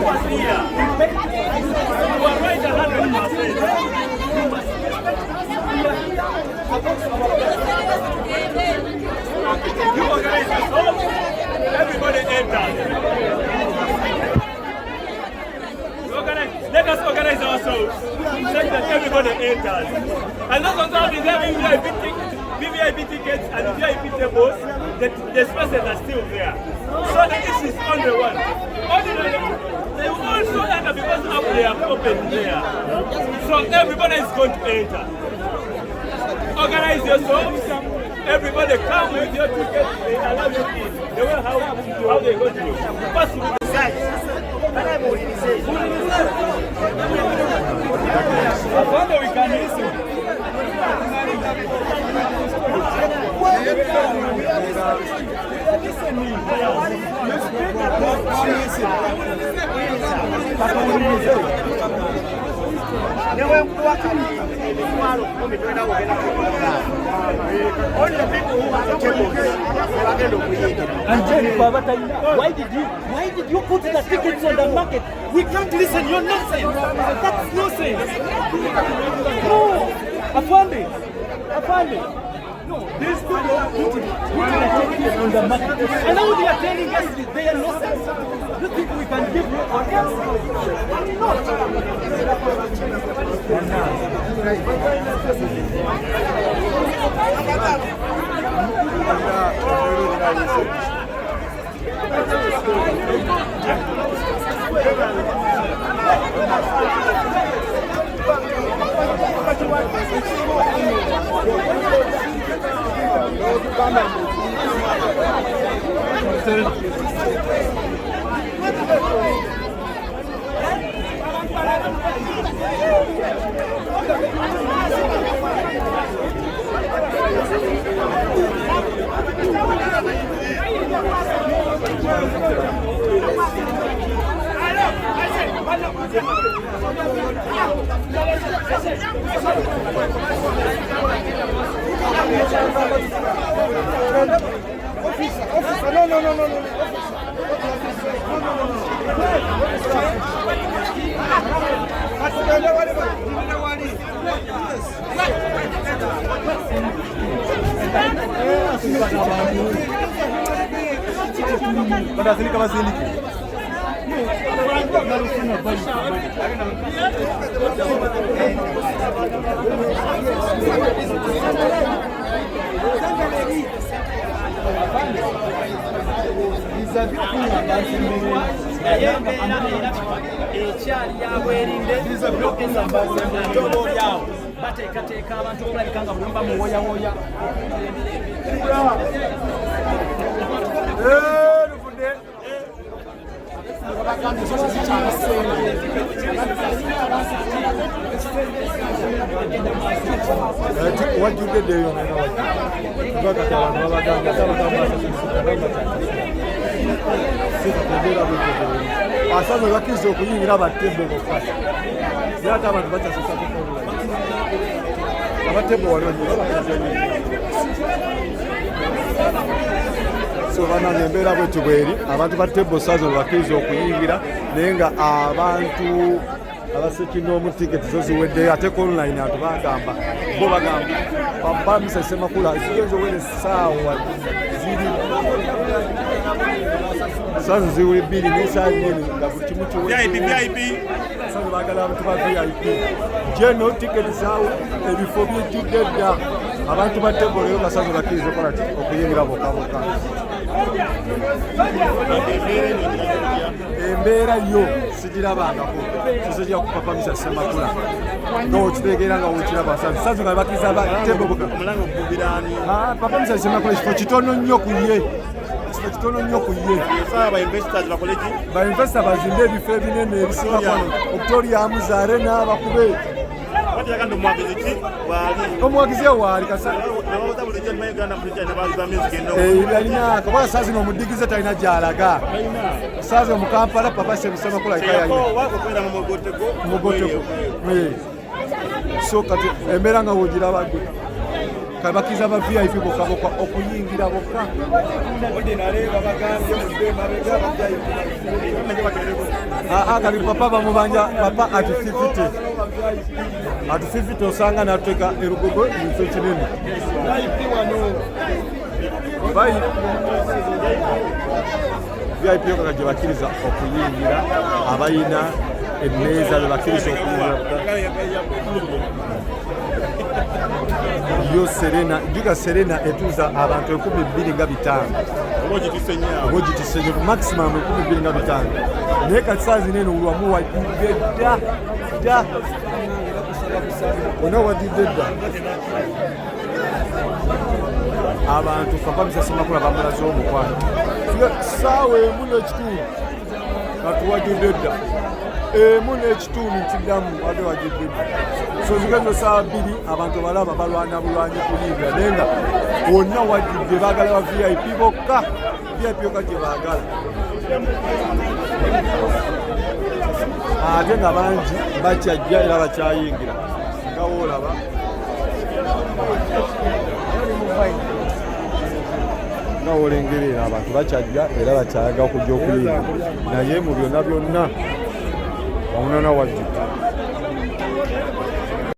was here. You are right 100%. You organize yourself, everybody enters. Let us organize ourselves such that everybody enters. And those ones have VVIP tickets and VIP tables, the spaces are still there. So this is only one. They will also enter because now they have opened there. So everybody is going to enter. Organize yourselves. Everybody come with your ticket. They allow you in. They will how they go to you. First, we can listen. Why did you put the tickets on the market? We can't listen your nonsense. That's nonsense. No, Afande. No, these people put the tickets on the market. And now they are telling us they are nonsense. You think we can give you audience? bateekateeka abantu okulabika nga bulumba mu woyawoya wajjuddeyo bakati abantu babaganga asaze bakkiriza okuyingira abatebo bokka era ate abantu bakyasusa abatebo waliwo so banange embeera bwetu bweri abantu batebo sazo bakkiriza okuyingira naye nga abantu abasekinomu tiketi zo ziweddeyo ate ku online atu bagamba bo bagamba pabamisa semakula zigenza owere essaawa ziri sazo ziwe bbiri n'essaawa nnene nga buli kimu VIP sazo baagala abantu ba VIP jeno tiketi zaawe ebifo bijjudde dda abantu batebo leero basazo bakkiriza okola okuyingira bokka embeera yo sigirabangako sizijja kupapamisa semakula nokitegeera nga wekiraba sazo nga bakkiriza papamisa semakula ekifo kitono nnyo ku ye bainvesta bazimbe ebifo ebinene ebisingakwano okutoriamu zaare n'abakube omwagizi waali alina kakola saa zino omudigize talina gy'alaga saa zino mu Kampala papa sebisemakula mugoteko so kati embeera nga wogirabadde kabakiza ba VIP bokka okuyingira bokka. Kali papa bamubanja papa ati 50 osanga nateka erugogo nso kinene VIP yoka gye bakiriza okuyingira abayina emmeeza be bakiriza okuyingira yo Serena juga Serena etuza abantu 25,000 ogitisenye maximum 25,000 naye kati saazi neno olwamu wadidde dda ona wadidde dda abantu papa bisasemakula bamulaze omukwano saawa emu n'ekitundu katuwajidde dda emu n'ekitundu nkiddamu ate wajidde dda so zigazo saawa 2 abantu balaba balwana bulwanyi kuyiga naye nga wonna wajidde baagala ba VIP bokka VIP yokka gye baagala ate nga bangi bakyajja era bakyayingira nga woolaba nga wolengerera abantu bakyajja era bakyayaga okujja okuyingira naye mu byonna byonna wawunana wajjudde